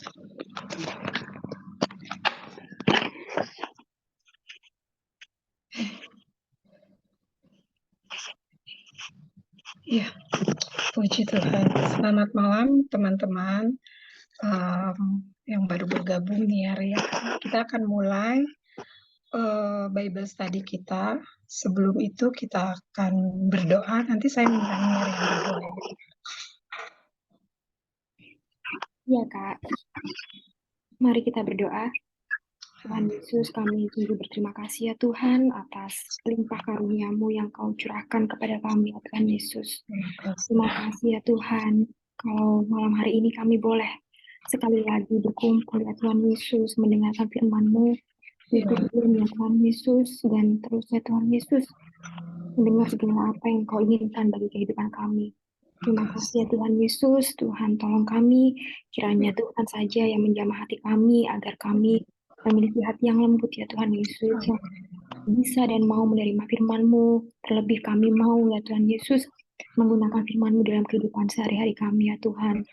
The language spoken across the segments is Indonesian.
Ya, puji Tuhan. Selamat malam teman-teman yang baru bergabung nih hari ya. Kita akan mulai Bible study kita. Sebelum itu kita akan berdoa. Nanti saya minta Niar yang berdoa. Ya Kak, mari kita berdoa. Tuhan Yesus, kami sungguh berterima kasih ya Tuhan atas limpah karunia-Mu yang Kau curahkan kepada kami ya Tuhan Yesus. Terima kasih ya Tuhan, kalau malam hari ini kami boleh sekali lagi berkumpul ya Tuhan Yesus, mendengarkan firman-Mu, berkumpul ya Tuhan Yesus, dan terus ya Tuhan Yesus, mendengar segala apa yang Kau inginkan bagi kehidupan kami. Terima kasih ya Tuhan Yesus, Tuhan tolong kami, kiranya Tuhan saja yang menjamah hati kami, agar kami memiliki hati yang lembut ya Tuhan Yesus, yang bisa dan mau menerima firman-Mu, terlebih kami mau ya Tuhan Yesus, menggunakan firman-Mu dalam kehidupan sehari-hari kami ya Tuhan.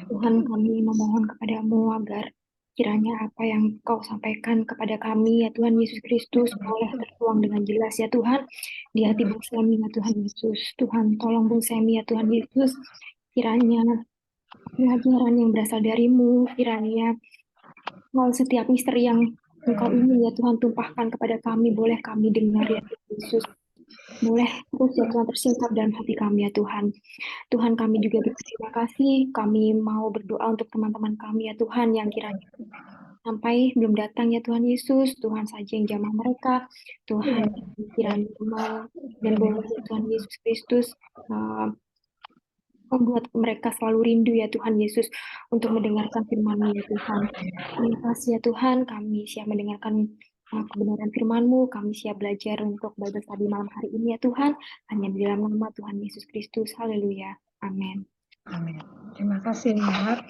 Tuhan, kami memohon kepada-Mu agar kiranya apa yang Kau sampaikan kepada kami ya Tuhan Yesus Kristus boleh tertuang dengan jelas ya Tuhan di hati Bung Semi ya Tuhan Yesus. Tuhan tolong Bung Semi ya Tuhan Yesus, kiranya pengajaran yang berasal dari-Mu, kiranya setiap misteri yang Engkau ingin ya Tuhan tumpahkan kepada kami, boleh kami dengar ya Tuhan Yesus. Boleh terus ya Tuhan tersingkap dalam hati kami ya Tuhan. Tuhan, kami juga berterima kasih, kami mau berdoa untuk teman-teman kami ya Tuhan yang kiranya sampai belum datang ya Tuhan Yesus. Tuhan saja yang jamah mereka. Tuhan kiranya mau dan boleh ya Tuhan Yesus Kristus membuat mereka selalu rindu ya Tuhan Yesus untuk mendengarkan firman-Mu ya Tuhan. Terima kasih ya Tuhan, kami siap mendengarkan kebenaran firman-Mu, kami siap belajar untuk Bible study malam hari ini ya Tuhan, hanya di dalam nama Tuhan Yesus Kristus. Haleluya. Amin. Amin. Terima kasih Niar.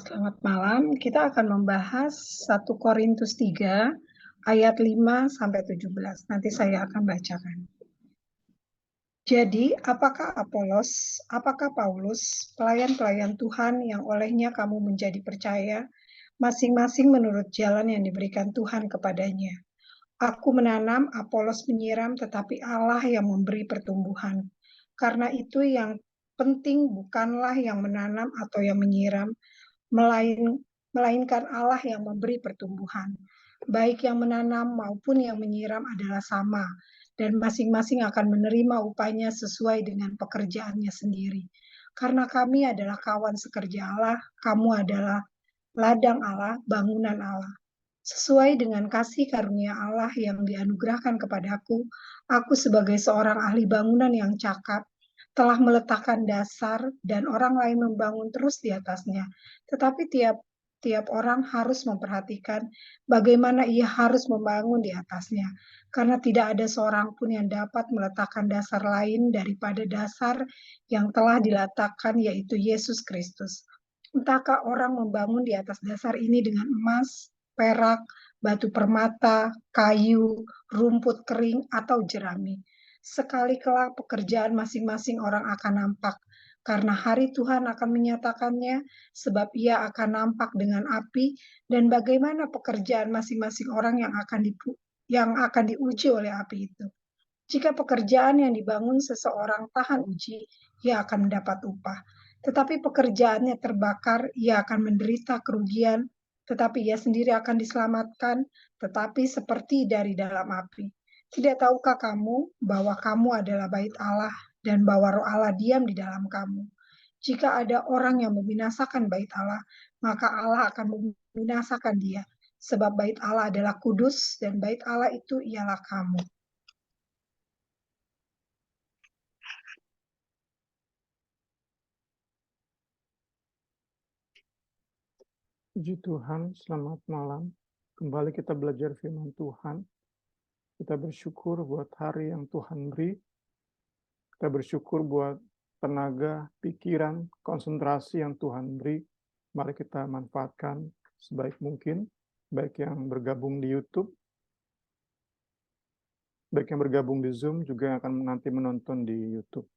Selamat malam. Kita akan membahas 1 Korintus 3 ayat 5 sampai 17. Nanti saya akan bacakan. Jadi, apakah Paulus, pelayan-pelayan Tuhan yang olehnya kamu menjadi percaya, masing-masing menurut jalan yang diberikan Tuhan kepadanya. Aku menanam, Apolos menyiram, tetapi Allah yang memberi pertumbuhan. Karena itu yang penting bukanlah yang menanam atau yang menyiram, melainkan Allah yang memberi pertumbuhan. Baik yang menanam maupun yang menyiram adalah sama, dan masing-masing akan menerima upahnya sesuai dengan pekerjaannya sendiri. Karena kami adalah kawan sekerja Allah, kamu adalah ladang Allah, bangunan Allah. Sesuai dengan kasih karunia Allah yang dianugerahkan kepadaku, aku sebagai seorang ahli bangunan yang cakap, telah meletakkan dasar dan orang lain membangun terus di atasnya. Tetapi tiap orang harus memperhatikan bagaimana ia harus membangun di atasnya, karena tidak ada seorang pun yang dapat meletakkan dasar lain daripada dasar yang telah diletakkan, yaitu Yesus Kristus. Entahkah orang membangun di atas dasar ini dengan emas, perak, batu permata, kayu, rumput kering, atau jerami. Sekali kelak pekerjaan masing-masing orang akan nampak, karena hari Tuhan akan menyatakannya, sebab ia akan nampak dengan api, dan bagaimana pekerjaan masing-masing orang yang akan diuji oleh api itu. Jika pekerjaan yang dibangun seseorang tahan uji, ia akan mendapat upah. Tetapi pekerjaannya terbakar, ia akan menderita kerugian, tetapi ia sendiri akan diselamatkan, tetapi seperti dari dalam api. Tidak tahukah kamu bahwa kamu adalah bait Allah dan bahwa Roh Allah diam di dalam kamu? Jika ada orang yang membinasakan bait Allah, maka Allah akan membinasakan dia. Sebab bait Allah adalah kudus dan bait Allah itu ialah kamu. Puji Tuhan, selamat malam. Kembali kita belajar firman Tuhan. Kita bersyukur buat hari yang Tuhan beri. Kita bersyukur buat tenaga, pikiran, konsentrasi yang Tuhan beri. Mari kita manfaatkan sebaik mungkin, baik yang bergabung di YouTube, baik yang bergabung di Zoom, juga yang akan nanti menonton di YouTube.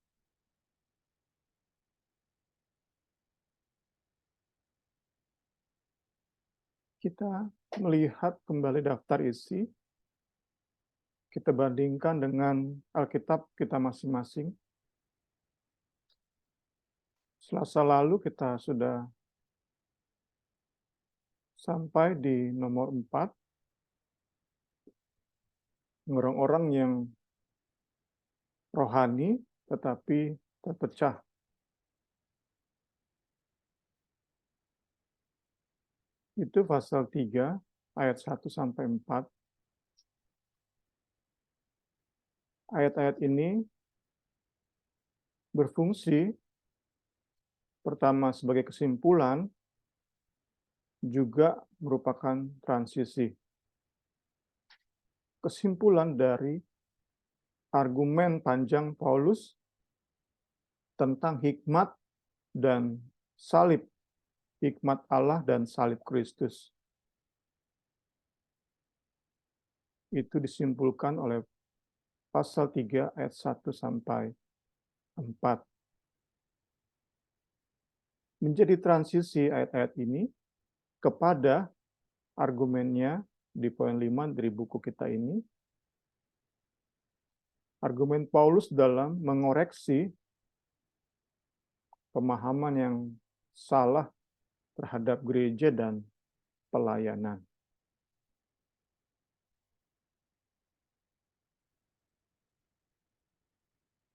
kita melihat kembali daftar isi, kita bandingkan dengan Alkitab kita masing-masing. Selasa lalu kita sudah sampai di nomor 4, orang-orang yang rohani tetapi terpecah. Itu pasal 3 ayat 1 sampai 4. Ayat-ayat ini berfungsi pertama sebagai kesimpulan, juga merupakan transisi. Kesimpulan dari argumen panjang Paulus tentang hikmat dan salib, hikmat Allah dan salib Kristus. Itu disimpulkan oleh pasal 3 ayat 1 sampai 4. Menjadi transisi ayat-ayat ini kepada argumennya di poin 5 dari buku kita ini. Argumen Paulus dalam mengoreksi pemahaman yang salah terhadap gereja dan pelayanan.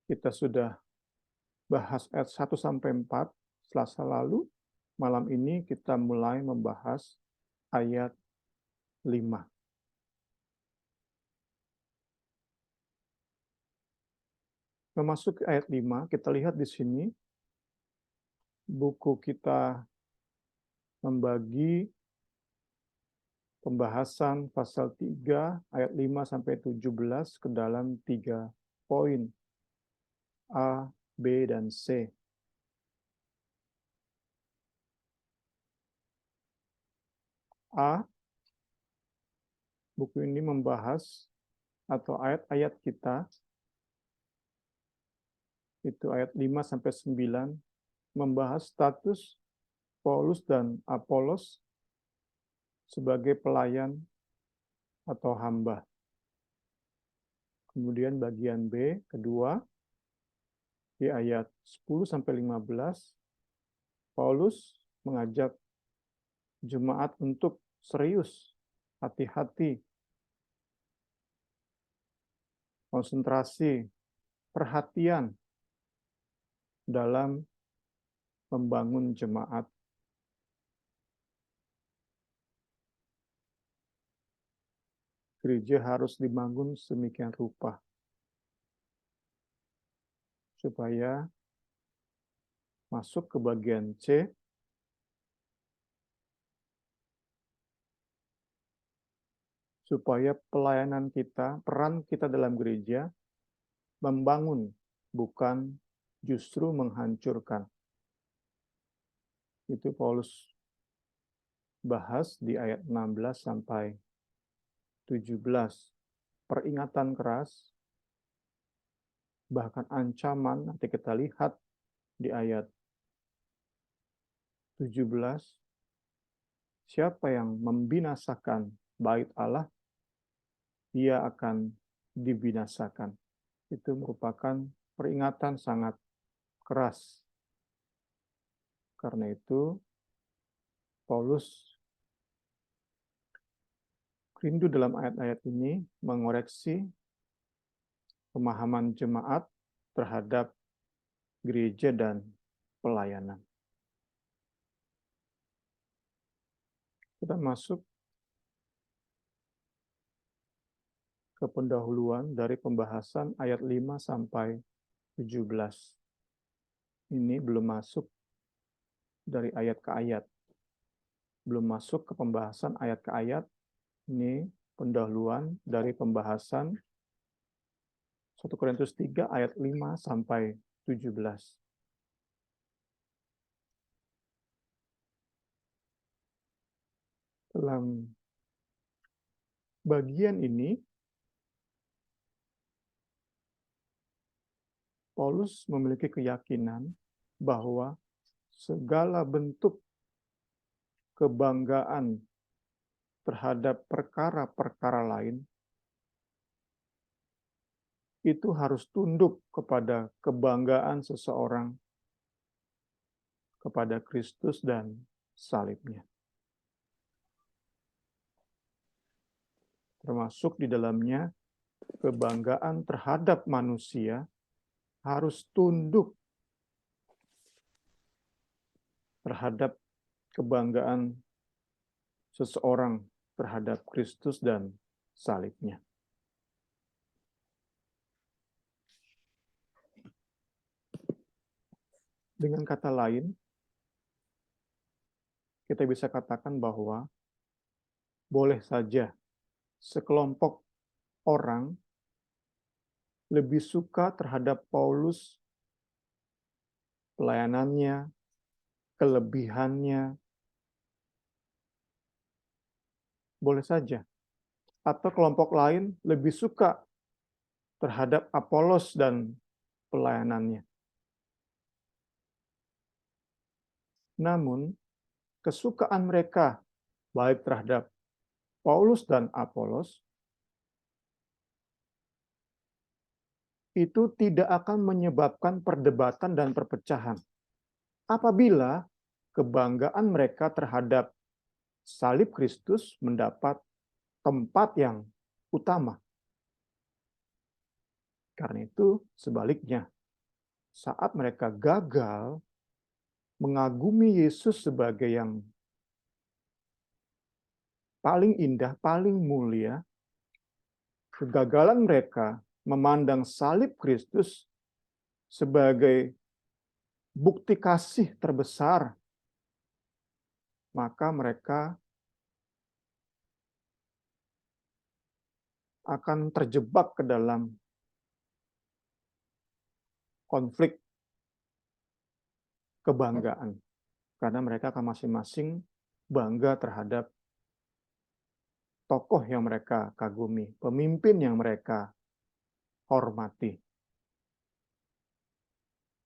Kita sudah bahas ayat 1 sampai 4 Selasa lalu. Malam ini kita mulai membahas ayat 5. Memasuki ayat 5, kita lihat di sini buku kita membagi pembahasan pasal 3 ayat 5 sampai 17 ke dalam 3 poin. A, B, dan C. A, buku ini membahas atau ayat-ayat kita itu ayat 5 sampai 9 membahas status Paulus dan Apolos sebagai pelayan atau hamba. Kemudian bagian B kedua di ayat 10 sampai 15 Paulus mengajak jemaat untuk serius, hati-hati, konsentrasi, perhatian dalam membangun jemaat. Gereja harus dibangun sedemikian rupa supaya masuk ke bagian C, supaya pelayanan kita, peran kita dalam gereja membangun, bukan justru menghancurkan. Itu Paulus bahas di ayat 16 sampai 17. Peringatan keras, bahkan ancaman, nanti kita lihat di ayat 17. Siapa yang membinasakan bait Allah, dia akan dibinasakan. Itu merupakan peringatan sangat keras. Karena itu, Paulus rindu dalam ayat-ayat ini mengoreksi pemahaman jemaat terhadap gereja dan pelayanan. Kita masuk ke pendahuluan dari pembahasan ayat 5 sampai 17. Ini belum masuk dari ayat ke ayat. Belum masuk ke pembahasan ayat ke ayat. Ini pendahuluan dari pembahasan 1 Korintus 3 ayat 5 sampai 17. Dalam bagian ini, Paulus memiliki keyakinan bahwa segala bentuk kebanggaan terhadap perkara-perkara lain, itu harus tunduk kepada kebanggaan seseorang kepada Kristus dan salibnya. Termasuk di dalamnya kebanggaan terhadap manusia harus tunduk terhadap kebanggaan seseorang terhadap Kristus dan salibnya. Dengan kata lain, kita bisa katakan bahwa boleh saja sekelompok orang lebih suka terhadap Paulus, pelayanannya, kelebihannya, boleh saja. Atau kelompok lain lebih suka terhadap Apolos dan pelayanannya. Namun, kesukaan mereka baik terhadap Paulus dan Apolos itu tidak akan menyebabkan perdebatan dan perpecahan. Apabila kebanggaan mereka terhadap salib Kristus mendapat tempat yang utama. Karena itu, sebaliknya, saat mereka gagal mengagumi Yesus sebagai yang paling indah, paling mulia, kegagalan mereka memandang salib Kristus sebagai bukti kasih terbesar, maka mereka akan terjebak ke dalam konflik kebanggaan. Karena mereka akan masing-masing bangga terhadap tokoh yang mereka kagumi, pemimpin yang mereka hormati.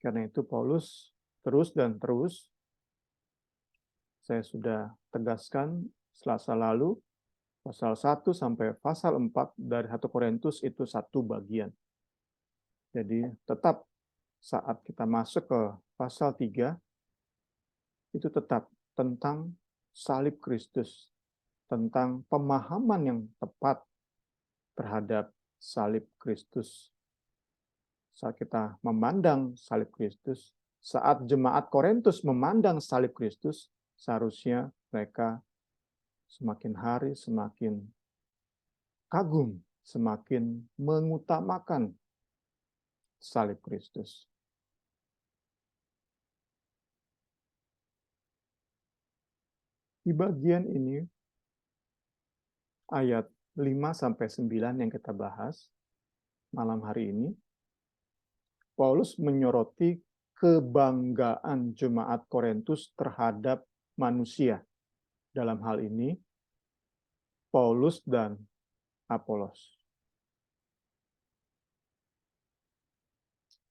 Karena itu Paulus terus dan terus, saya sudah tegaskan Selasa lalu, pasal 1 sampai pasal 4 dari 1 Korintus itu satu bagian. Jadi tetap saat kita masuk ke pasal 3, itu tetap tentang salib Kristus, tentang pemahaman yang tepat terhadap salib Kristus. Saat kita memandang salib Kristus, saat jemaat Korintus memandang salib Kristus, seharusnya mereka semakin hari semakin kagum, semakin mengutamakan salib Kristus. Di bagian ini, ayat 5-9 yang kita bahas malam hari ini, Paulus menyoroti kebanggaan jemaat Korintus terhadap manusia. Dalam hal ini, Paulus dan Apolos.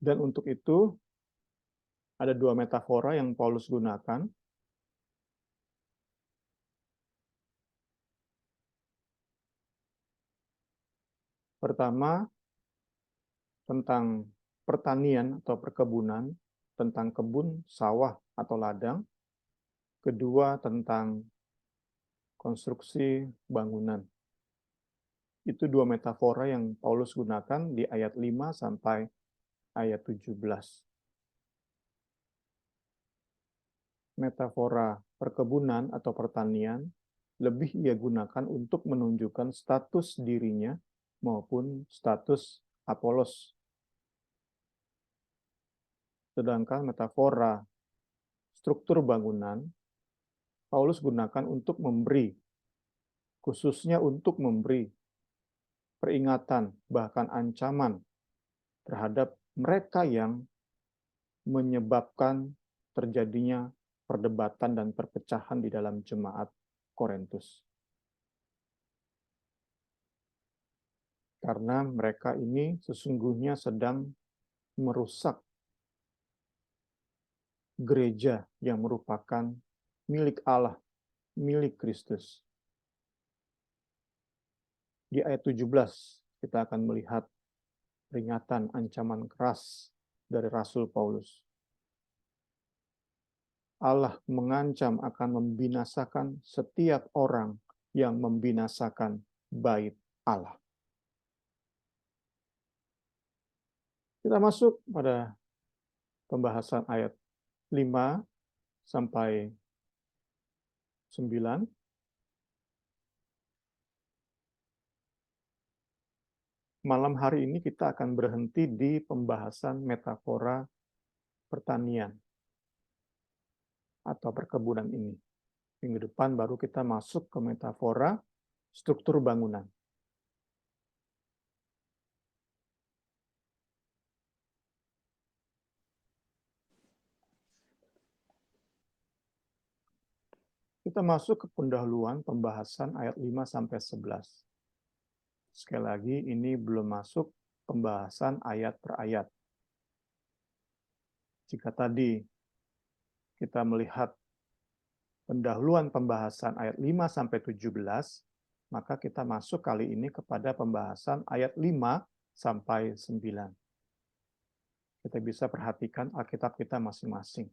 Dan untuk itu, ada dua metafora yang Paulus gunakan. Pertama, tentang pertanian atau perkebunan, tentang kebun, sawah, atau ladang. Kedua, tentang konstruksi bangunan. Itu dua metafora yang Paulus gunakan di ayat 5 sampai ayat 17. Metafora perkebunan atau pertanian lebih ia gunakan untuk menunjukkan status dirinya maupun status Apolos. Sedangkan metafora struktur bangunan, Paulus gunakan untuk memberi, khususnya untuk memberi peringatan, bahkan ancaman terhadap mereka yang menyebabkan terjadinya perdebatan dan perpecahan di dalam jemaat Korintus. Karena mereka ini sesungguhnya sedang merusak gereja yang merupakan milik Allah, milik Kristus. Di ayat 17 kita akan melihat peringatan ancaman keras dari Rasul Paulus. Allah mengancam akan membinasakan setiap orang yang membinasakan bait Allah. Kita masuk pada pembahasan ayat 5 sampai 9. Malam hari ini kita akan berhenti di pembahasan metafora pertanian atau perkebunan ini. Minggu depan baru kita masuk ke metafora struktur bangunan. Kita masuk ke pendahuluan pembahasan ayat 5 sampai 11. Sekali lagi, ini belum masuk pembahasan ayat per ayat. Jika tadi kita melihat pendahuluan pembahasan ayat 5 sampai 17, maka kita masuk kali ini kepada pembahasan ayat 5 sampai 9. Kita bisa perhatikan Alkitab kita masing-masing.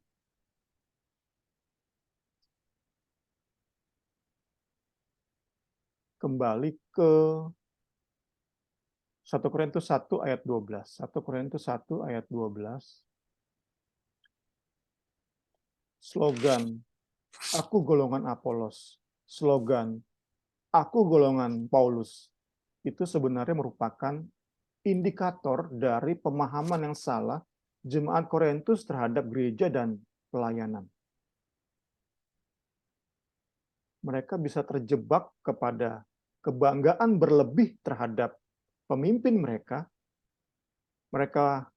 Kembali ke 1 Korintus 1 ayat 12. 1 Korintus 1 ayat 12. Slogan, aku golongan Apolos. Slogan, aku golongan Paulus. Itu sebenarnya merupakan indikator dari pemahaman yang salah jemaat Korintus terhadap gereja dan pelayanan. Mereka bisa terjebak kepada kebanggaan berlebih terhadap pemimpin mereka. Mereka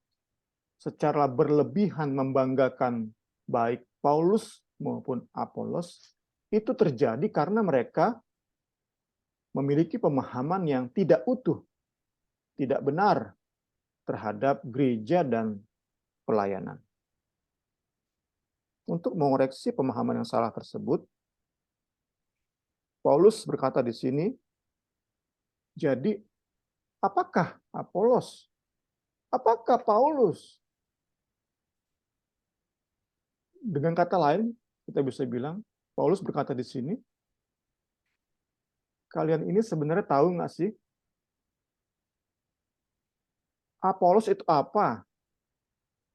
secara berlebihan membanggakan baik Paulus maupun Apolos. Itu terjadi karena mereka memiliki pemahaman yang tidak utuh, tidak benar terhadap gereja dan pelayanan. Untuk mengoreksi pemahaman yang salah tersebut, Paulus berkata di sini, jadi apakah Apolos? Apakah Paulus? Dengan kata lain, kita bisa bilang, Paulus berkata di sini, kalian ini sebenarnya tahu nggak sih, Apolos itu apa?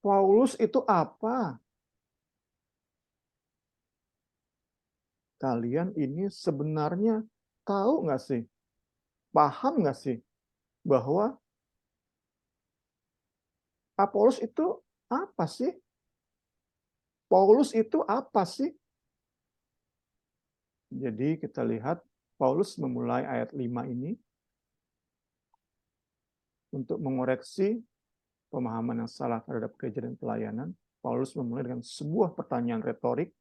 Paulus itu apa? Kalian ini sebenarnya tahu nggak sih? Paham nggak sih bahwa Apolos itu apa sih? Paulus itu apa sih? Jadi kita lihat Paulus memulai ayat 5 ini untuk mengoreksi pemahaman yang salah terhadap gereja dan pelayanan. Paulus memulai dengan sebuah pertanyaan retorik.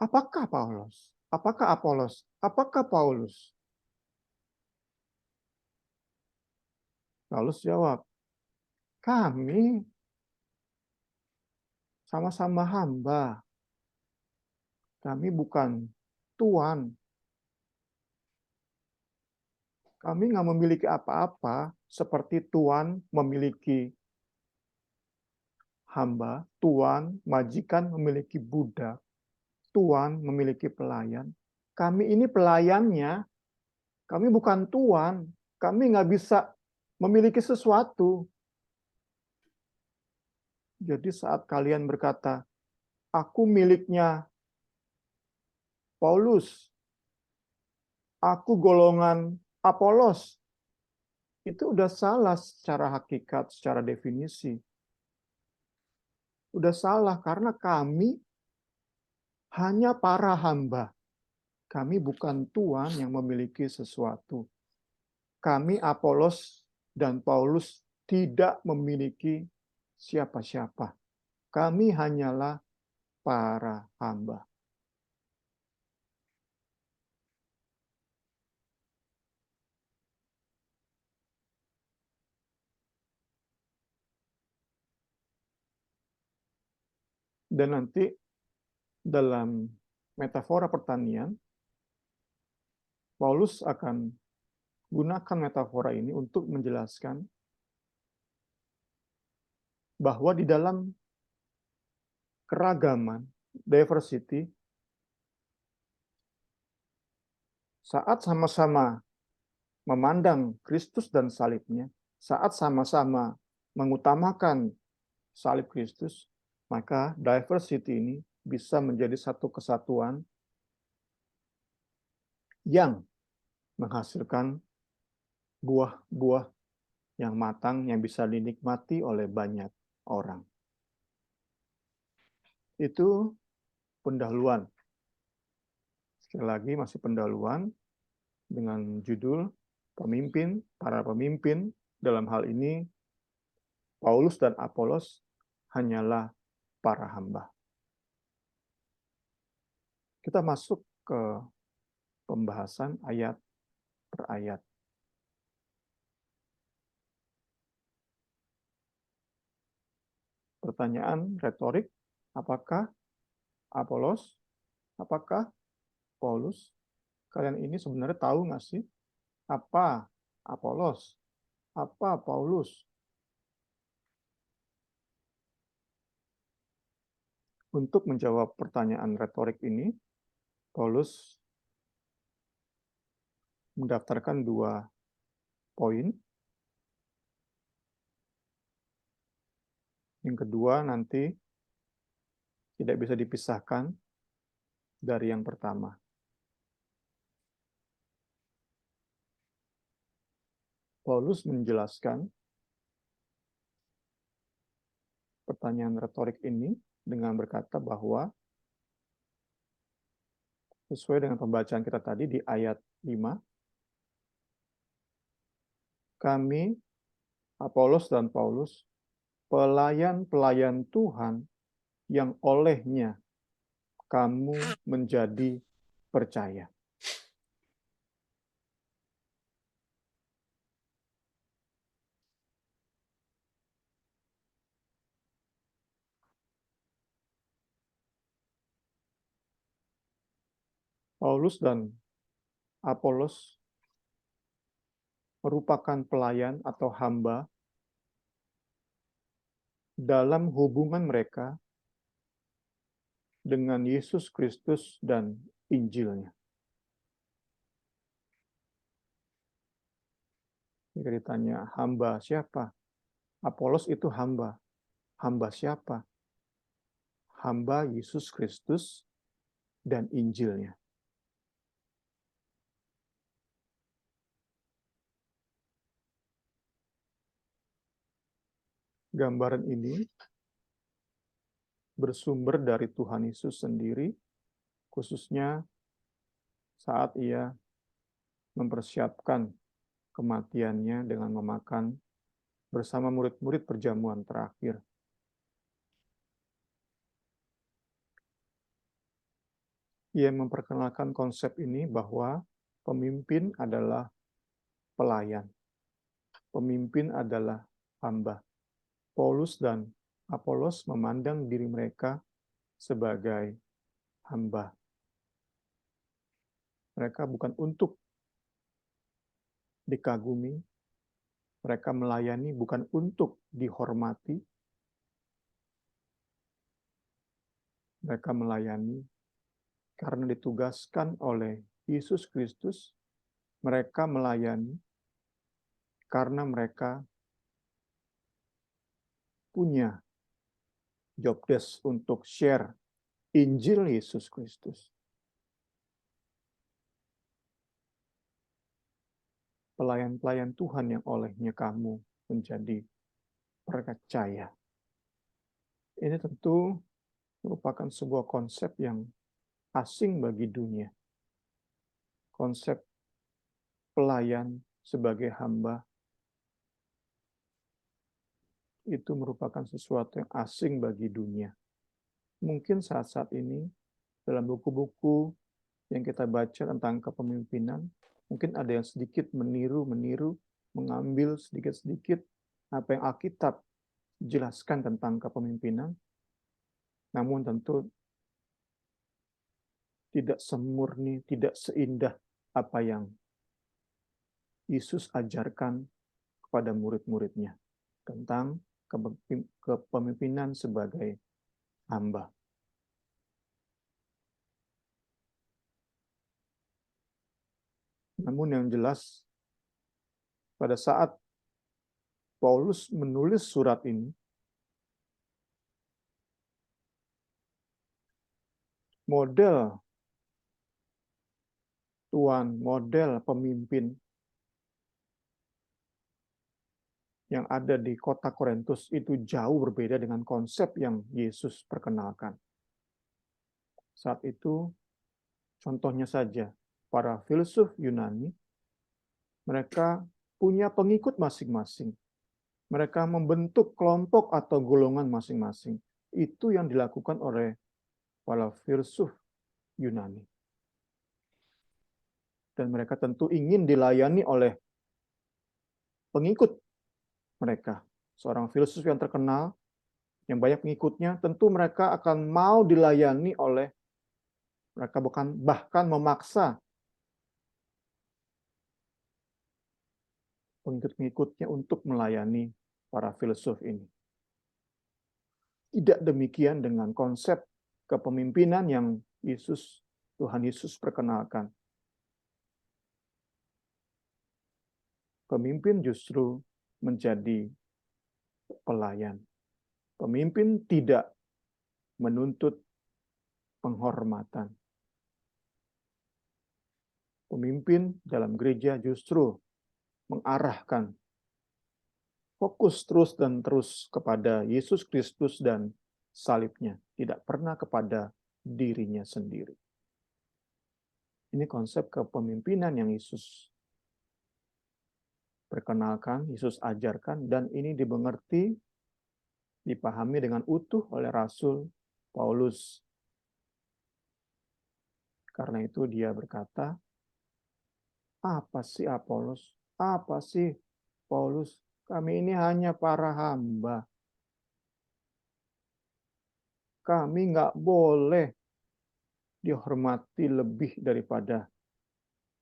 Apakah Paulus? Apakah Apolos? Apakah Paulus? Paulus jawab, kami sama-sama hamba. Kami bukan tuan. Kami nggak memiliki apa-apa seperti tuan memiliki hamba, tuan, majikan memiliki budak, tuan memiliki pelayan. Kami ini pelayannya, kami bukan tuan. Kami nggak bisa memiliki sesuatu. Jadi saat kalian berkata, aku miliknya Paulus, aku golongan Apolos, itu udah salah secara hakikat, secara definisi. Udah salah karena kami hanya para hamba. Kami bukan tuan yang memiliki sesuatu. Kami Apolos dan Paulus tidak memiliki siapa-siapa. Kami hanyalah para hamba. Dan nanti dalam metafora pertanian, Paulus akan gunakan metafora ini untuk menjelaskan bahwa di dalam keragaman, diversity, saat sama-sama memandang Kristus dan salibnya, saat sama-sama mengutamakan salib Kristus, maka diversity ini bisa menjadi satu kesatuan yang menghasilkan buah-buah yang matang yang bisa dinikmati oleh banyak orang. Itu pendahuluan. Sekali lagi masih pendahuluan dengan judul pemimpin, para pemimpin dalam hal ini Paulus dan Apolos hanyalah para hamba. Kita masuk ke pembahasan ayat per ayat. Pertanyaan retorik, apakah Apolos, apakah Paulus? Kalian ini sebenarnya tahu nggak sih apa Apolos, apa Paulus? Untuk menjawab pertanyaan retorik ini, Paulus mendaftarkan 2 poin. Yang kedua nanti tidak bisa dipisahkan dari yang pertama. Paulus menjelaskan pertanyaan retorik ini dengan berkata bahwa sesuai dengan pembacaan kita tadi di ayat 5, kami, Apolos dan Paulus, pelayan-pelayan Tuhan yang olehnya kamu menjadi percaya. Paulus dan Apolos merupakan pelayan atau hamba dalam hubungan mereka dengan Yesus Kristus dan Injilnya. Jika ditanya hamba siapa? Apolos itu hamba. Hamba siapa? Hamba Yesus Kristus dan Injilnya. Gambaran ini bersumber dari Tuhan Yesus sendiri, khususnya saat ia mempersiapkan kematiannya dengan memakan bersama murid-murid perjamuan terakhir. Ia memperkenalkan konsep ini bahwa pemimpin adalah pelayan. Pemimpin adalah hamba. Paulus dan Apolos memandang diri mereka sebagai hamba. Mereka bukan untuk dikagumi, mereka melayani bukan untuk dihormati, mereka melayani karena ditugaskan oleh Yesus Kristus, mereka melayani karena mereka punya job desk untuk share Injil Yesus Kristus. Pelayan-pelayan Tuhan yang olehnya kamu menjadi percaya. Ini tentu merupakan sebuah konsep yang asing bagi dunia. Konsep pelayan sebagai hamba itu merupakan sesuatu yang asing bagi dunia. Mungkin saat-saat ini dalam buku-buku yang kita baca tentang kepemimpinan, mungkin ada yang sedikit meniru, mengambil sedikit-sedikit apa yang Alkitab jelaskan tentang kepemimpinan, namun tentu tidak semurni, tidak seindah apa yang Yesus ajarkan kepada murid-muridnya tentang kepemimpinan sebagai hamba. Namun yang jelas, pada saat Paulus menulis surat ini, model tuan, model pemimpin yang ada di kota Korintus itu jauh berbeda dengan konsep yang Yesus perkenalkan. Saat itu, contohnya saja, para filsuf Yunani, mereka punya pengikut masing-masing. Mereka membentuk kelompok atau golongan masing-masing. Itu yang dilakukan oleh para filsuf Yunani. Dan mereka tentu ingin dilayani oleh pengikut mereka. Seorang filsuf yang terkenal, yang banyak pengikutnya, tentu mereka akan mau dilayani oleh mereka, bahkan memaksa pengikut-pengikutnya untuk melayani para filsuf ini. Tidak demikian dengan konsep kepemimpinan yang Tuhan Yesus perkenalkan. Pemimpin justru menjadi pelayan. Pemimpin tidak menuntut penghormatan. Pemimpin dalam gereja justru mengarahkan fokus terus dan terus kepada Yesus Kristus dan salibnya, tidak pernah kepada dirinya sendiri. Ini konsep kepemimpinan yang Yesus perkenalkan, Yesus ajarkan, dan ini dimengerti, dipahami dengan utuh oleh Rasul Paulus. Karena itu dia berkata, apa sih Apolos? Apa sih Paulus? Kami ini hanya para hamba. Kami nggak boleh dihormati lebih daripada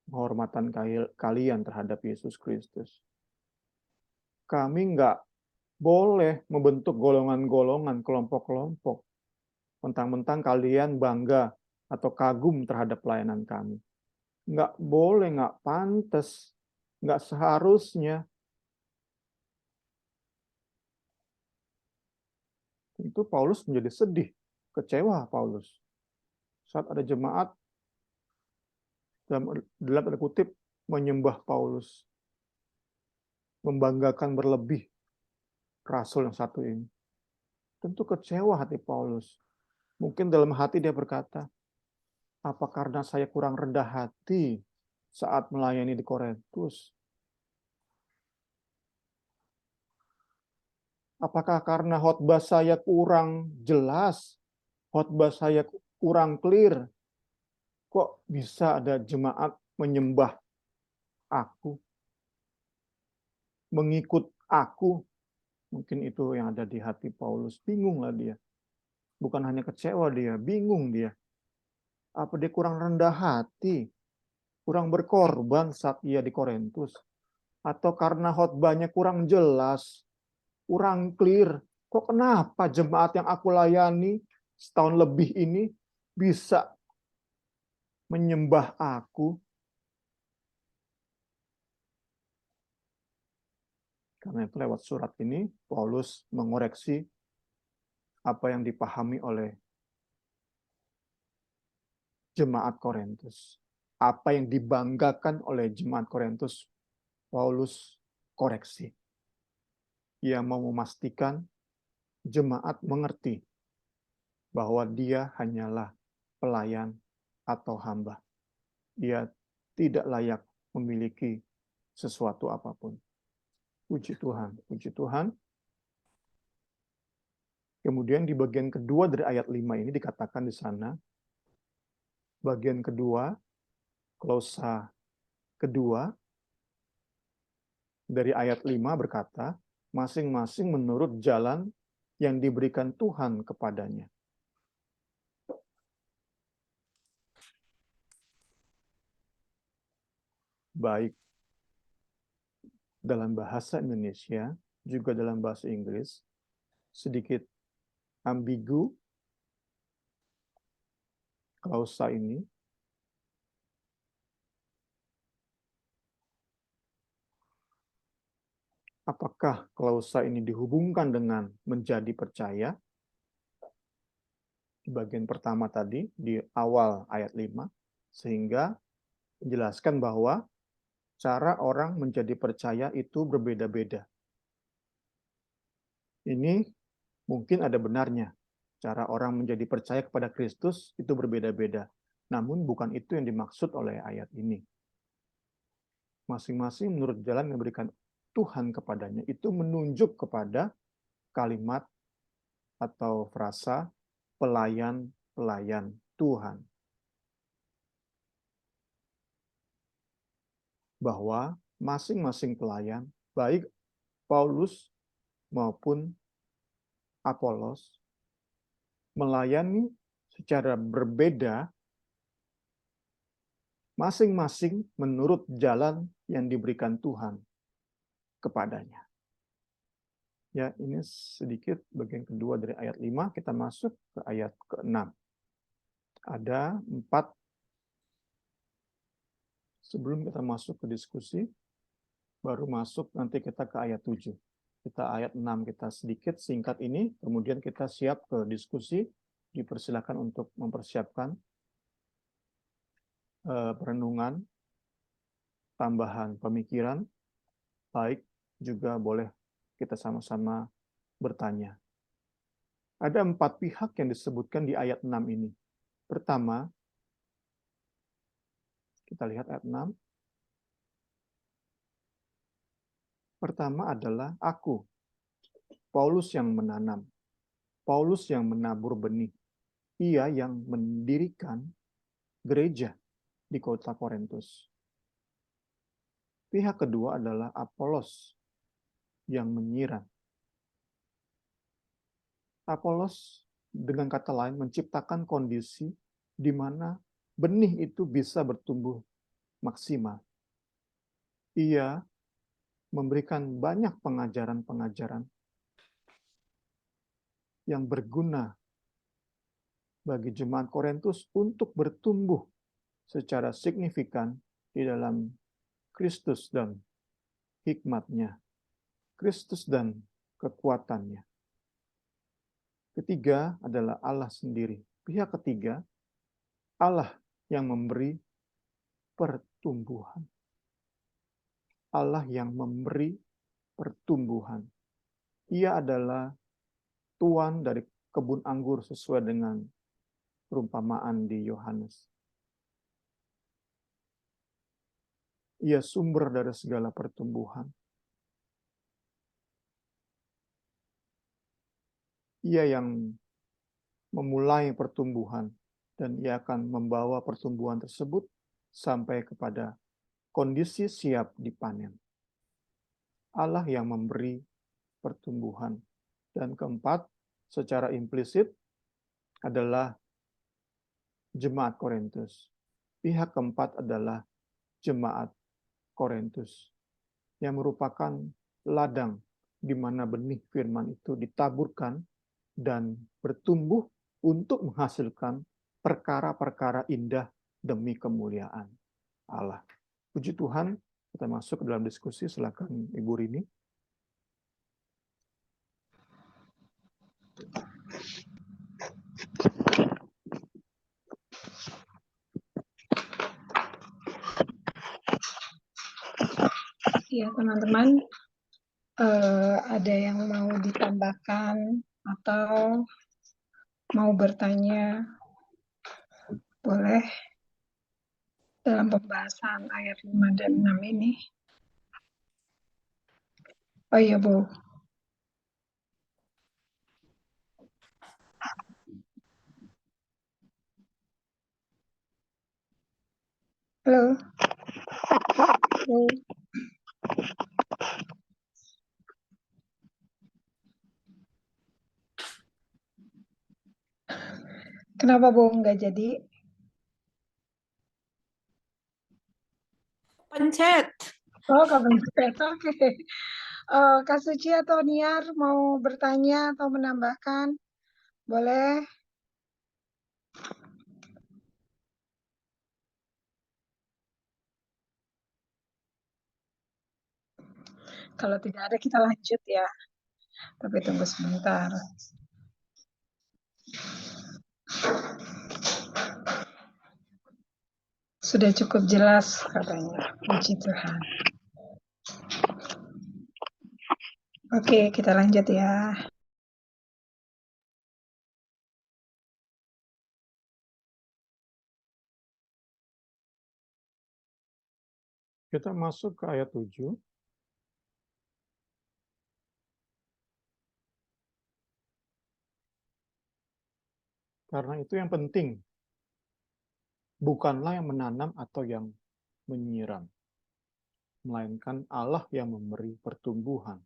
penghormatan kalian terhadap Yesus Kristus. Kami nggak boleh membentuk golongan-golongan, kelompok-kelompok. Mentang-mentang kalian bangga atau kagum terhadap pelayanan kami. Nggak boleh, nggak pantas, nggak seharusnya. Itu Paulus menjadi sedih, kecewa Paulus. Saat ada jemaat, dalam tanda kutip, menyembah Paulus. Membanggakan berlebih Rasul yang satu ini. Tentu kecewa hati Paulus. Mungkin dalam hati dia berkata, apa karena saya kurang rendah hati saat melayani di Korintus? Apakah karena khotbah saya kurang jelas? Khotbah saya kurang clear? Kok bisa ada jemaat menyembah aku? Mengikut aku? Mungkin itu yang ada di hati Paulus. Bingung lah dia. Bukan hanya kecewa dia, bingung dia. Apa dia kurang rendah hati? Kurang berkorban saat ia di Korintus? Atau karena khotbahnya kurang jelas? Kurang clear? Kok kenapa jemaat yang aku layani setahun lebih ini bisa menyembah aku? Karena itu lewat surat ini, Paulus mengoreksi apa yang dipahami oleh jemaat Korintus. Apa yang dibanggakan oleh jemaat Korintus, Paulus koreksi. Ia mau memastikan jemaat mengerti bahwa dia hanyalah pelayan atau hamba. Dia tidak layak memiliki sesuatu apapun. Puji Tuhan, puji Tuhan. Kemudian di bagian kedua dari ayat 5 ini dikatakan di sana, bagian kedua, klausa kedua dari ayat 5 berkata, masing-masing menurut jalan yang diberikan Tuhan kepadanya. baik dalam bahasa Indonesia, juga dalam bahasa Inggris, sedikit ambigu klausa ini. Apakah klausa ini dihubungkan dengan menjadi percaya? Di bagian pertama tadi, di awal ayat 5, sehingga menjelaskan bahwa cara orang menjadi percaya itu berbeda-beda. Ini mungkin ada benarnya. Cara orang menjadi percaya kepada Kristus itu berbeda-beda. Namun bukan itu yang dimaksud oleh ayat ini. Masing-masing menurut jalan yang diberikan Tuhan kepadanya itu menunjuk kepada kalimat atau frasa pelayan-pelayan Tuhan. Bahwa masing-masing pelayan, baik Paulus maupun Apolos, melayani secara berbeda masing-masing menurut jalan yang diberikan Tuhan kepadanya. Ya, ini sedikit bagian kedua dari ayat 5, kita masuk ke ayat ke-6. Ada 4, sebelum kita masuk ke diskusi, baru masuk nanti kita ke ayat 7. Kita ayat 6 kita sedikit singkat ini, kemudian kita siap ke diskusi, dipersilakan untuk mempersiapkan perenungan, tambahan pemikiran, baik juga boleh kita sama-sama bertanya. Ada 4 pihak yang disebutkan di ayat 6 ini. Pertama, kita lihat ayat 6. Pertama adalah aku, Paulus yang menanam, Paulus yang menabur benih, ia yang mendirikan gereja di kota Korintus. Pihak kedua adalah Apolos yang menyiram. Apolos dengan kata lain menciptakan kondisi di mana benih itu bisa bertumbuh maksimal. Ia memberikan banyak pengajaran-pengajaran yang berguna bagi jemaat Korintus untuk bertumbuh secara signifikan di dalam Kristus dan hikmat-Nya, Kristus dan kekuatannya. Ketiga adalah Allah sendiri. Pihak ketiga, Allah yang memberi pertumbuhan. Allah yang memberi pertumbuhan. Ia adalah tuan dari kebun anggur sesuai dengan perumpamaan di Yohanes. Ia sumber dari segala pertumbuhan. Ia yang memulai pertumbuhan dan ia akan membawa pertumbuhan tersebut sampai kepada kondisi siap dipanen. Allah yang memberi pertumbuhan. Dan keempat, secara implisit adalah jemaat Korintus. Pihak keempat adalah jemaat Korintus yang merupakan ladang di mana benih firman itu ditaburkan dan bertumbuh untuk menghasilkan perkara-perkara indah demi kemuliaan Allah. Puji Tuhan, kita masuk ke dalam diskusi. Silakan Ibu Rini. Ya, teman-teman, ada yang mau ditambahkan atau mau bertanya, boleh dalam pembahasan ayat 5 dan 6 ini. Oh iya, Bu. Halo. Halo. Kenapa, Bu, nggak jadi? Pencet. Oh, kepencet. Oke. Kak Suci atau Niar mau bertanya atau menambahkan? Boleh? Kalau tidak ada kita lanjut ya. Tapi tunggu sebentar. Sudah cukup jelas katanya. Puji Tuhan. Oke, kita lanjut ya. Kita masuk ke ayat 7. Karena itu yang penting, bukanlah yang menanam atau yang menyiram, melainkan Allah yang memberi pertumbuhan.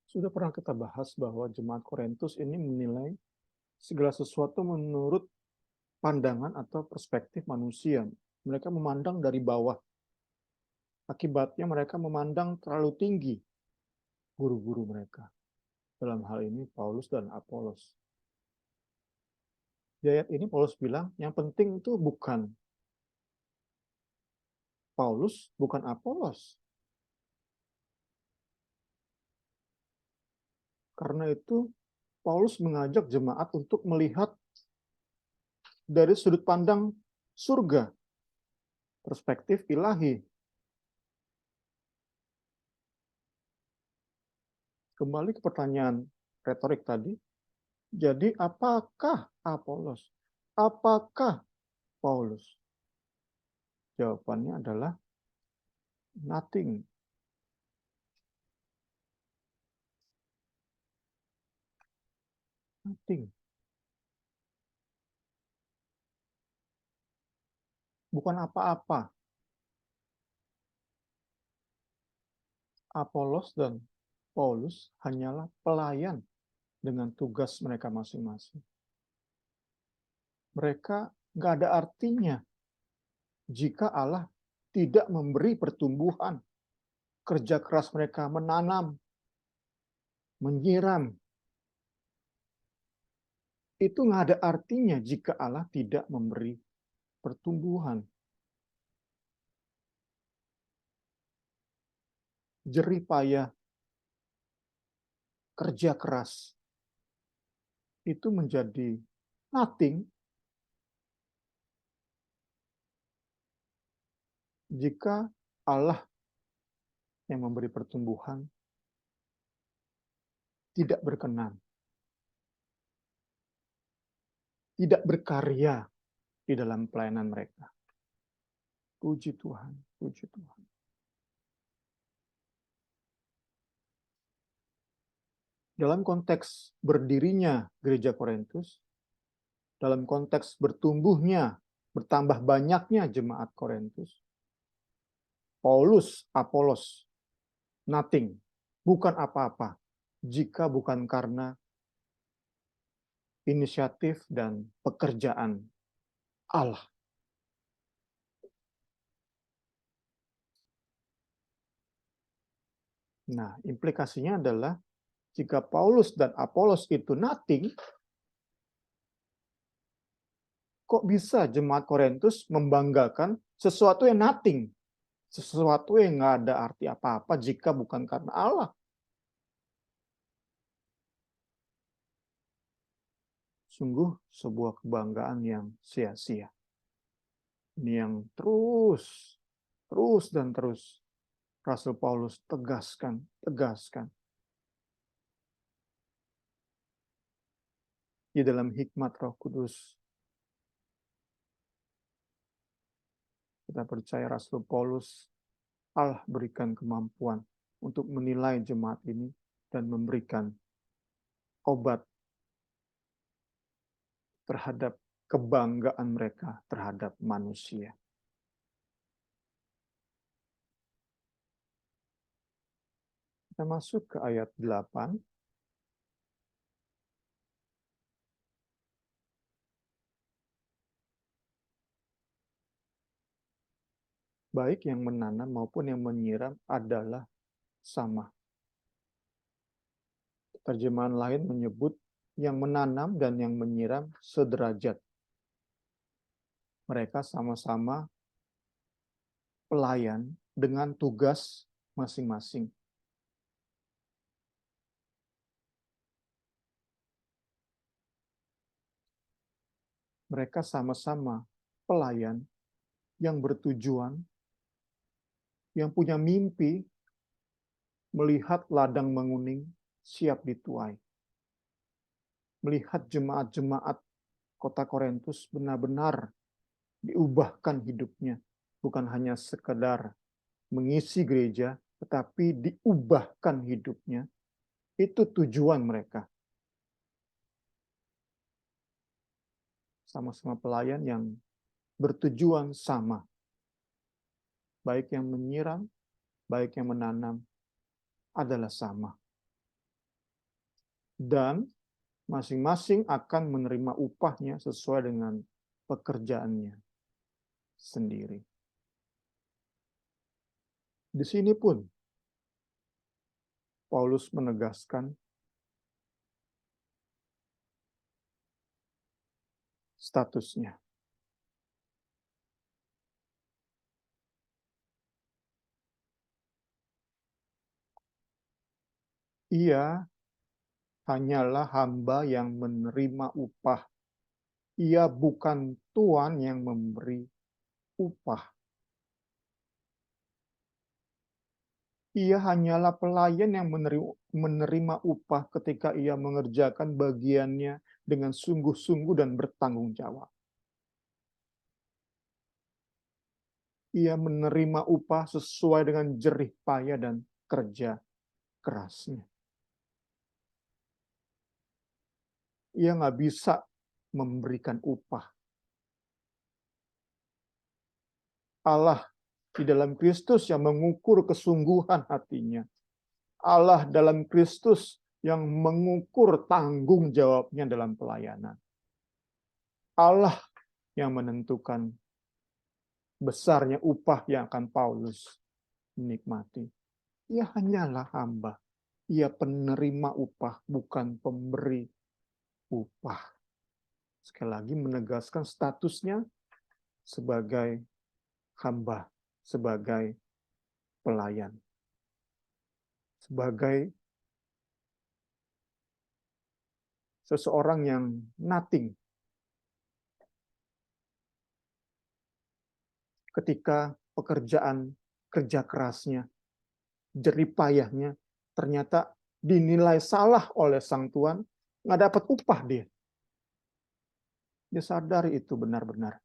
Sudah pernah kita bahas bahwa jemaat Korintus ini menilai segala sesuatu menurut pandangan atau perspektif manusia. Mereka memandang dari bawah. Akibatnya mereka memandang terlalu tinggi guru-guru mereka. Dalam hal ini Paulus dan Apolos. Di ayat ini Paulus bilang, yang penting itu bukan Paulus, bukan Apolos. Karena itu Paulus mengajak jemaat untuk melihat dari sudut pandang surga, perspektif ilahi. Kembali ke pertanyaan retorik tadi, jadi apakah Apolos? Apakah Paulus? Jawabannya adalah nothing. Nothing. Bukan apa-apa. Apolos dan Paulus hanyalah pelayan dengan tugas mereka masing-masing. Mereka nggak ada artinya jika Allah tidak memberi pertumbuhan. Kerja keras mereka menanam, menyiram. Itu nggak ada artinya jika Allah tidak memberi pertumbuhan. Jerih payah, kerja keras, itu menjadi nothing jika Allah yang memberi pertumbuhan tidak berkenan, tidak berkarya di dalam pelayanan mereka. Puji Tuhan, puji Tuhan. Dalam konteks berdirinya gereja Korintus, dalam konteks bertumbuhnya, bertambah banyaknya jemaat Korintus, Paulus, Apolos, nothing, bukan apa-apa, jika bukan karena inisiatif dan pekerjaan Allah. Nah, implikasinya adalah jika Paulus dan Apolos itu nothing, kok bisa jemaat Korintus membanggakan sesuatu yang nothing, sesuatu yang nggak ada arti apa-apa jika bukan karena Allah? Sungguh sebuah kebanggaan yang sia-sia. Ini yang terus dan terus Rasul Paulus tegaskan. Di dalam hikmat Roh Kudus, kita percaya Rasul Paulus, Allah berikan kemampuan untuk menilai jemaat ini dan memberikan obat terhadap kebanggaan mereka terhadap manusia. Kita masuk ke ayat 8. baik yang menanam maupun yang menyiram adalah sama. Terjemahan lain menyebut yang menanam dan yang menyiram sederajat. Mereka sama-sama pelayan dengan tugas masing-masing. Mereka sama-sama pelayan yang bertujuan, yang punya mimpi melihat ladang menguning siap dituai. Melihat jemaat-jemaat kota Korintus benar-benar diubahkan hidupnya. Bukan hanya sekedar mengisi gereja, tetapi diubahkan hidupnya. Itu tujuan mereka. Sama-sama pelayan yang bertujuan sama. Baik yang menyiram, baik yang menanam, adalah sama. Dan masing-masing akan menerima upahnya sesuai dengan pekerjaannya sendiri. Di sini pun Paulus menegaskan statusnya. Ia hanyalah hamba yang menerima upah. Ia bukan tuan yang memberi upah. Ia hanyalah pelayan yang menerima upah ketika ia mengerjakan bagiannya dengan sungguh-sungguh dan bertanggung jawab. Ia menerima upah sesuai dengan jerih payah dan kerja kerasnya. Ia nggak bisa memberikan upah. Allah di dalam Kristus yang mengukur kesungguhan hatinya. Allah dalam Kristus yang mengukur tanggung jawabnya dalam pelayanan. Allah yang menentukan besarnya upah yang akan Paulus menikmati. Ia hanyalah hamba. Ia penerima upah, bukan pemberi upah. Sekali lagi menegaskan statusnya sebagai hamba, sebagai pelayan, sebagai seseorang yang nothing. Ketika pekerjaan kerja kerasnya, jerih payahnya, ternyata dinilai salah oleh sang tuan, nggak dapat upah dia. Dia sadari itu benar-benar.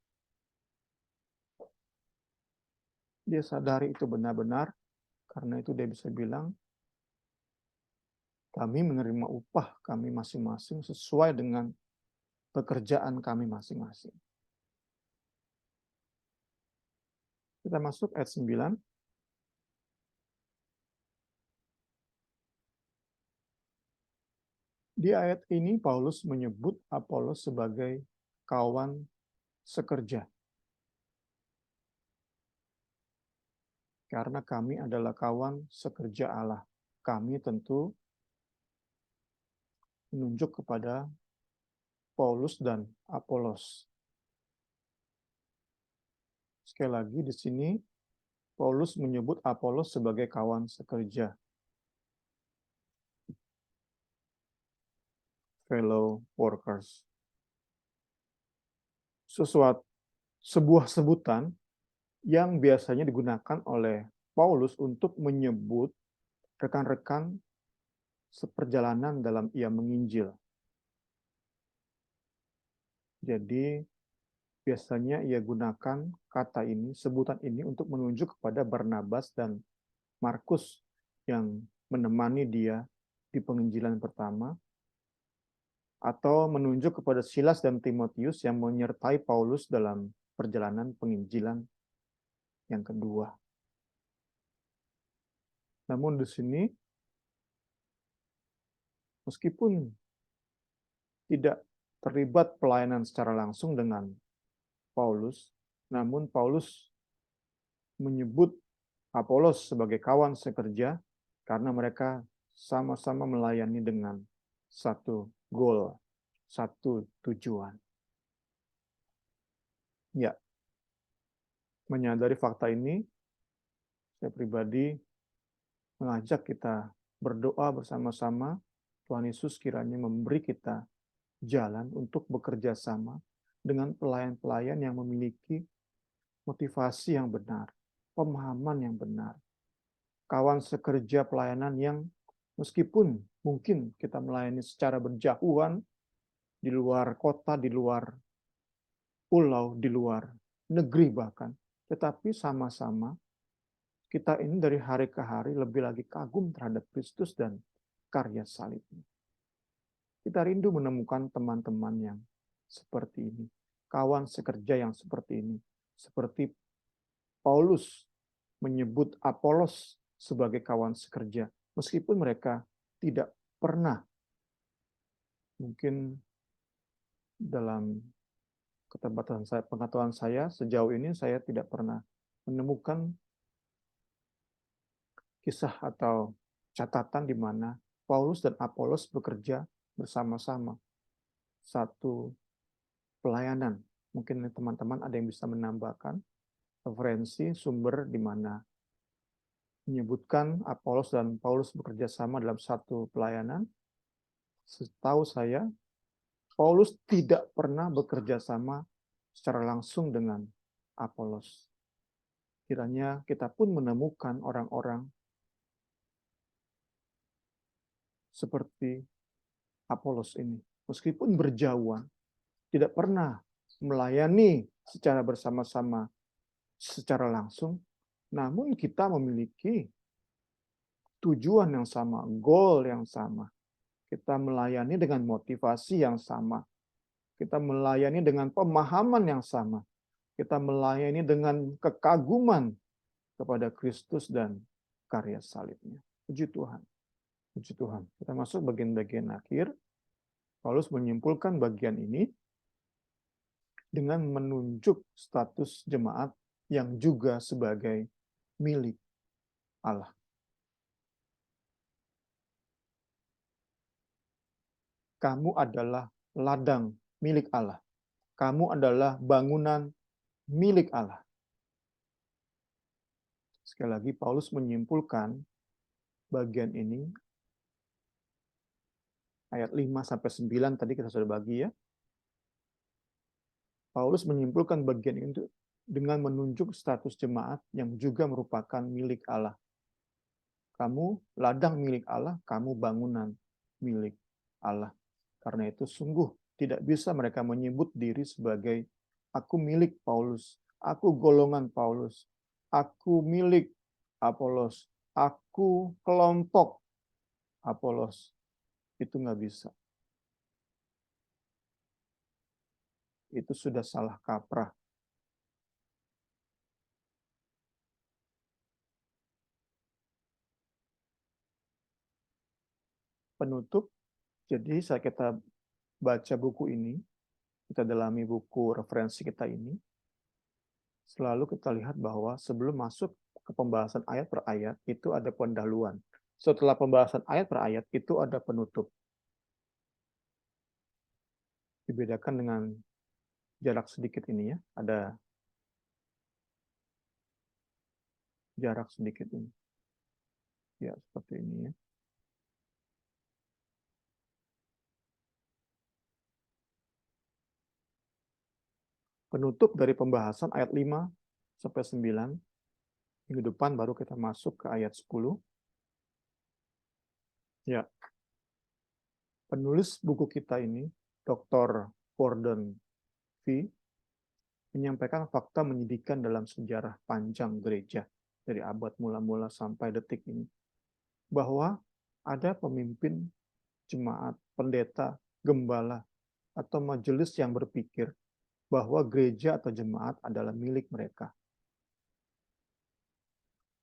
Dia sadari itu benar-benar, karena itu dia bisa bilang, kami menerima upah kami masing-masing sesuai dengan pekerjaan kami masing-masing. Kita masuk ayat 9. Di ayat ini Paulus menyebut Apolos sebagai kawan sekerja. Karena kami adalah kawan sekerja Allah. Kami tentu menunjuk kepada Paulus dan Apolos. Sekali lagi di sini Paulus menyebut Apolos sebagai kawan sekerja. Fellow workers. Sebuah sebutan yang biasanya digunakan oleh Paulus untuk menyebut rekan-rekan seperjalanan dalam ia menginjil. Jadi biasanya ia gunakan kata ini, sebutan ini untuk menunjuk kepada Barnabas dan Markus yang menemani dia di penginjilan pertama, atau menunjuk kepada Silas dan Timotius yang menyertai Paulus dalam perjalanan penginjilan yang kedua. Namun di sini, meskipun tidak terlibat pelayanan secara langsung dengan Paulus, namun Paulus menyebut Apolos sebagai kawan sekerja karena mereka sama-sama melayani dengan satu goal, satu tujuan. Ya, menyadari fakta ini, saya pribadi mengajak kita berdoa bersama-sama. Tuhan Yesus kiranya memberi kita jalan untuk bekerja sama dengan pelayan-pelayan yang memiliki motivasi yang benar, pemahaman yang benar, kawan sekerja pelayanan yang meskipun mungkin kita melayani secara berjauhan, di luar kota, di luar pulau, di luar negeri bahkan, tetapi sama-sama kita ini dari hari ke hari lebih lagi kagum terhadap Kristus dan karya salibnya. Kita rindu menemukan teman-teman yang seperti ini, kawan sekerja yang seperti ini, seperti Paulus menyebut Apolos sebagai kawan sekerja, meskipun mereka tidak pernah, mungkin dalam keterbatasan saya, pengetahuan saya sejauh ini saya tidak pernah menemukan kisah atau catatan di mana Paulus dan Apolos bekerja bersama-sama satu pelayanan. Mungkin teman-teman ada yang bisa menambahkan referensi sumber di mana menyebutkan Apolos dan Paulus bekerja sama dalam satu pelayanan. Setahu saya, Paulus tidak pernah bekerja sama secara langsung dengan Apolos. Kiranya kita pun menemukan orang-orang seperti Apolos ini. Meskipun berjauhan, tidak pernah melayani secara bersama-sama, secara langsung, namun kita memiliki tujuan yang sama, goal yang sama. Kita melayani dengan motivasi yang sama. Kita melayani dengan pemahaman yang sama. Kita melayani dengan kekaguman kepada Kristus dan karya salibnya. Puji Tuhan. Puji Tuhan. Kita masuk bagian-bagian akhir. Paulus menyimpulkan bagian ini dengan menunjuk status jemaat yang juga sebagai milik Allah. Kamu adalah ladang milik Allah. Kamu adalah bangunan milik Allah. Sekali lagi, Paulus menyimpulkan bagian ini, ayat 5-9 tadi kita sudah bagi ya. Paulus menyimpulkan bagian itu dengan menunjuk status jemaat yang juga merupakan milik Allah. Kamu ladang milik Allah, kamu bangunan milik Allah. Karena itu sungguh tidak bisa mereka menyebut diri sebagai aku milik Paulus, aku golongan Paulus, aku milik Apolos, aku kelompok Apolos. Itu nggak bisa. Itu sudah salah kaprah. Penutup, jadi saat kita baca buku ini, kita dalami buku referensi kita ini, selalu kita lihat bahwa sebelum masuk ke pembahasan ayat per ayat, itu ada pendahuluan. Setelah pembahasan ayat per ayat, itu ada penutup. Dibedakan dengan jarak sedikit ini ya, ada jarak sedikit ini. Ya, seperti ini ya. Penutup dari pembahasan ayat 5-9. Minggu depan baru kita masuk ke ayat 10. Ya. Penulis buku kita ini, Dr. Gordon V, menyampaikan fakta menyedihkan dalam sejarah panjang gereja dari abad mula-mula sampai detik ini. Bahwa ada pemimpin jemaat, pendeta, gembala, atau majelis yang berpikir bahwa gereja atau jemaat adalah milik mereka.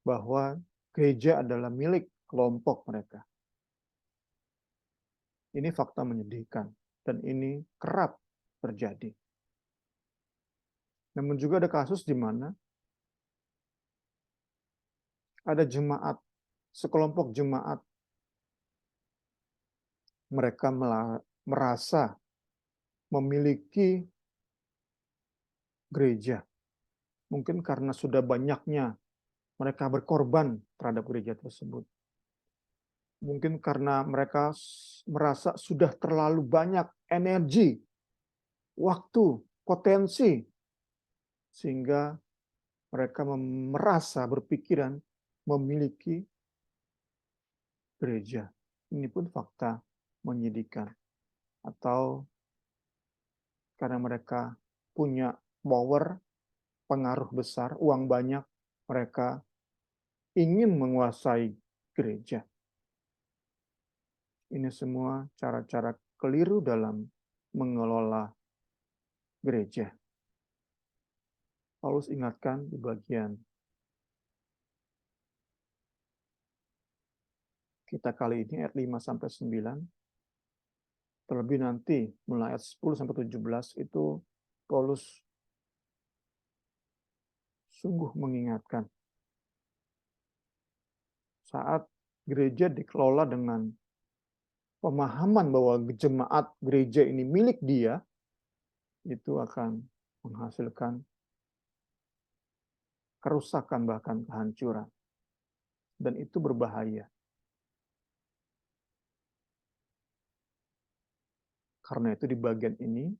Bahwa gereja adalah milik kelompok mereka. Ini fakta menyedihkan, dan ini kerap terjadi. Namun juga ada kasus di mana Ada jemaat, sekelompok jemaat, mereka merasa memiliki gereja. Mungkin karena sudah banyaknya mereka berkorban terhadap gereja tersebut. Mungkin karena mereka merasa sudah terlalu banyak energi, waktu, potensi, sehingga mereka merasa berpikiran memiliki gereja. Ini pun fakta menyedihkan. Atau karena mereka punya power, pengaruh besar, uang banyak, mereka ingin menguasai gereja. Ini semua cara-cara keliru dalam mengelola gereja. Paulus ingatkan di bagian kita kali ini ayat 5-9, terlebih nanti mulai ayat 10-17 itu Paulus sungguh mengingatkan saat gereja dikelola dengan pemahaman bahwa jemaat gereja ini milik dia, itu akan menghasilkan kerusakan bahkan kehancuran. Dan itu berbahaya. Karena itu di bagian ini,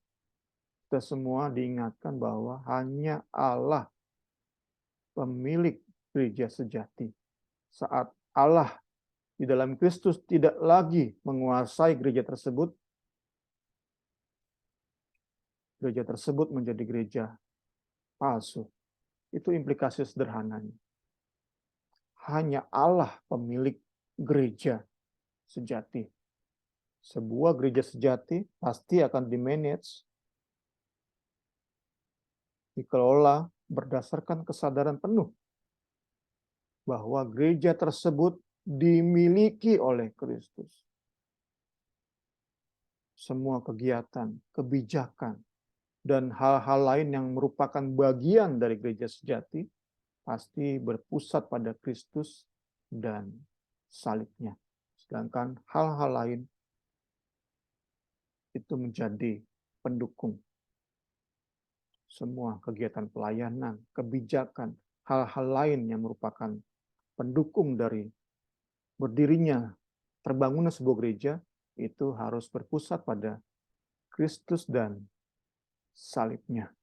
kita semua diingatkan bahwa hanya Allah pemilik gereja sejati. Saat Allah di dalam Kristus tidak lagi menguasai gereja tersebut menjadi gereja palsu. Itu implikasi sederhananya. Hanya Allah pemilik gereja sejati. Sebuah gereja sejati pasti akan dimanage, dikelola berdasarkan kesadaran penuh bahwa gereja tersebut dimiliki oleh Kristus. Semua kegiatan, kebijakan, dan hal-hal lain yang merupakan bagian dari gereja sejati pasti berpusat pada Kristus dan salibnya. Sedangkan hal-hal lain itu menjadi pendukung. Semua kegiatan pelayanan, kebijakan, hal-hal lain yang merupakan pendukung dari berdirinya, terbangunnya sebuah gereja, itu harus berpusat pada Kristus dan salibnya.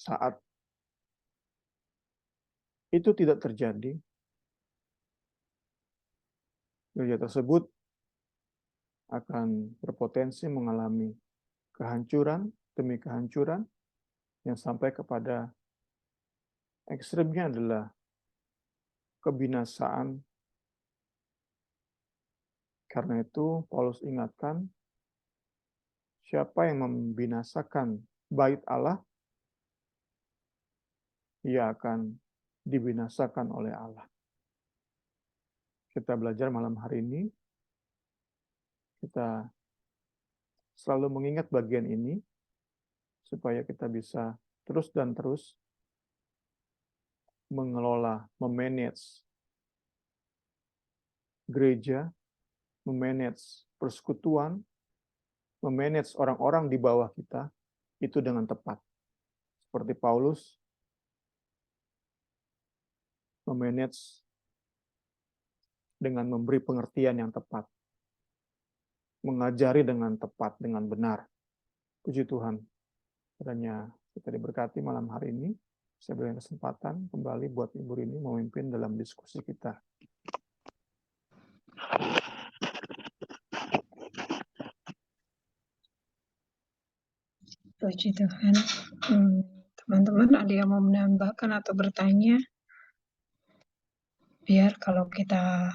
Saat itu tidak terjadi, gereja tersebut akan berpotensi mengalami kehancuran demi kehancuran yang sampai kepada ekstrimnya adalah kebinasaan. Karena itu Paulus ingatkan, siapa yang membinasakan bait Allah, ia akan dibinasakan oleh Allah. Kita belajar malam hari ini, kita selalu mengingat bagian ini, supaya kita bisa terus dan terus mengelola, memanage gereja, memanage persekutuan, memanage orang-orang di bawah kita, itu dengan tepat. Seperti Paulus memanage dengan memberi pengertian yang tepat, mengajari dengan tepat, dengan benar. Puji Tuhan, kiranya kita diberkati malam hari ini. Saya berikan kesempatan kembali buat Ibu Rini memimpin dalam diskusi kita. Puji Tuhan. Teman-teman, ada yang mau menambahkan atau bertanya? Biar kalau kita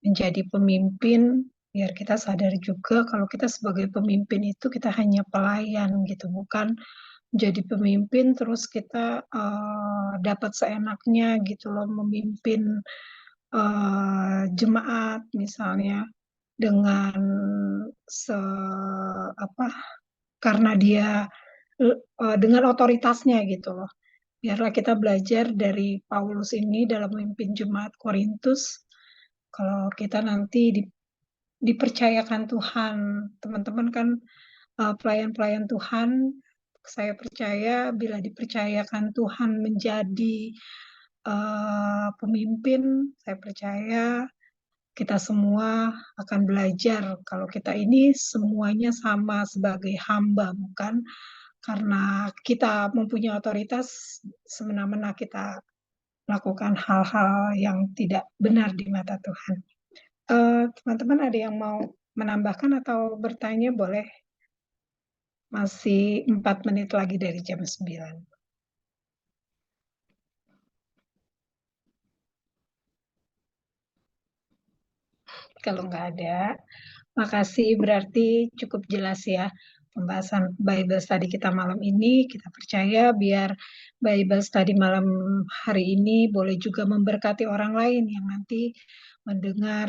menjadi pemimpin, biar kita sadar juga kalau kita sebagai pemimpin itu kita hanya pelayan gitu, bukan jadi pemimpin terus kita dapat seenaknya gitu loh memimpin jemaat misalnya dengan karena dia dengan otoritasnya gitu loh. Biarlah kita belajar dari Paulus ini dalam memimpin jemaat Korintus. Kalau kita nanti dipercayakan Tuhan, teman-teman kan pelayan-pelayan Tuhan, saya percaya bila dipercayakan Tuhan menjadi pemimpin, saya percaya kita semua akan belajar kalau kita ini semuanya sama sebagai hamba, bukan karena kita mempunyai otoritas semena-mena kita melakukan hal-hal yang tidak benar di mata Tuhan. Teman-teman ada yang mau menambahkan atau bertanya boleh? Masih 4 menit lagi dari jam 9. Kalau nggak ada, makasih, berarti cukup jelas ya pembahasan Bible Study kita malam ini. Kita percaya biar Bible Study malam hari ini boleh juga memberkati orang lain yang nanti mendengar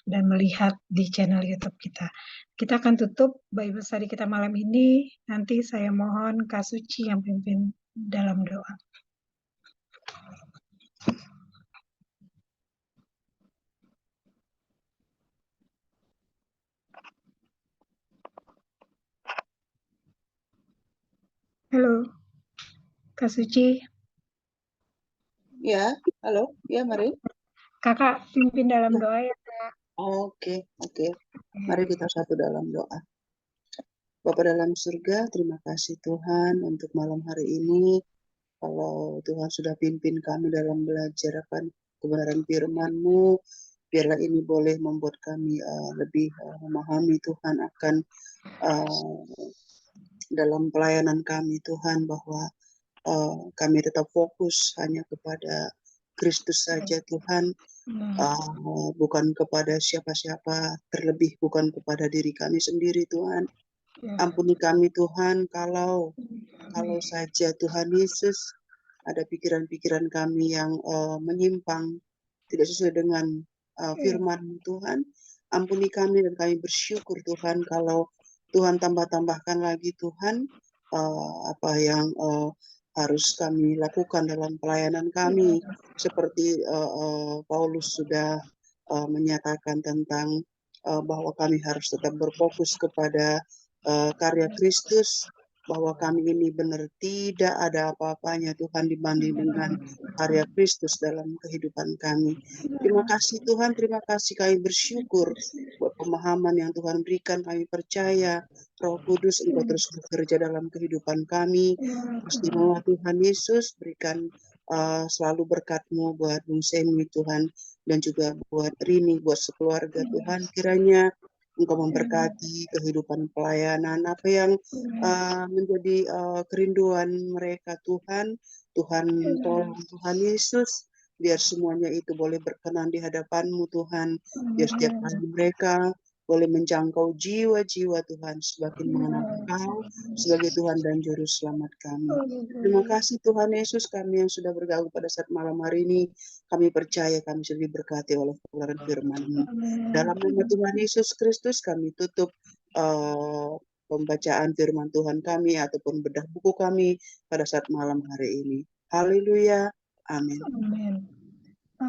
dan melihat di channel YouTube kita. Kita akan tutup Bible Study kita malam ini. Nanti saya mohon Kak Suci yang pimpin dalam doa. Halo, Kak Suci. Ya, halo. Ya, mari. Kakak pimpin dalam doa ya, Kak. Oke. Mari kita satu dalam doa. Bapa dalam surga, terima kasih Tuhan untuk malam hari ini. Kalau Tuhan sudah pimpin kami dalam belajar akan kebenaran firman-Mu, biarlah ini boleh membuat kami lebih memahami Tuhan akan dalam pelayanan kami Tuhan, bahwa kami tetap fokus hanya kepada Kristus saja Tuhan, bukan kepada siapa-siapa, terlebih bukan kepada diri kami sendiri Tuhan. Ampuni kami Tuhan kalau saja Tuhan Yesus ada pikiran-pikiran kami yang menyimpang, tidak sesuai dengan firman Tuhan. Ampuni kami dan kami bersyukur Tuhan kalau Tuhan tambahkan lagi Tuhan apa yang harus kami lakukan dalam pelayanan kami, seperti Paulus sudah menyatakan tentang bahwa kami harus tetap berfokus kepada karya Kristus, bahwa kami ini benar tidak ada apa-apanya Tuhan dibanding dengan karya Kristus dalam kehidupan kami. Terima kasih Tuhan, terima kasih, kami bersyukur buat pemahaman yang Tuhan berikan. Kami percaya Roh Kudus Engkau terus bekerja dalam kehidupan kami. Istimewa Tuhan Yesus, berikan selalu berkat-Mu buat Bung Semi Tuhan, dan juga buat Rini, buat sekeluarga Tuhan. Kiranya Engkau memberkati kehidupan pelayanan, apa yang menjadi kerinduan mereka Tuhan. Tuhan tolong Tuhan Yesus, biar semuanya itu boleh berkenan di hadapan-Mu Tuhan. Biar setiap kali mereka boleh menjangkau jiwa-jiwa Tuhan, semakin mengenal Engkau sebagai Tuhan dan Juru Selamat kami. Terima kasih Tuhan Yesus, kami yang sudah bergabung pada saat malam hari ini. Kami percaya kami sudah diberkati oleh kebenaran firman-Mu. Dalam nama Tuhan Yesus Kristus kami tutup pembacaan firman Tuhan kami ataupun bedah buku kami pada saat malam hari ini. Haleluya. Amin. Amin.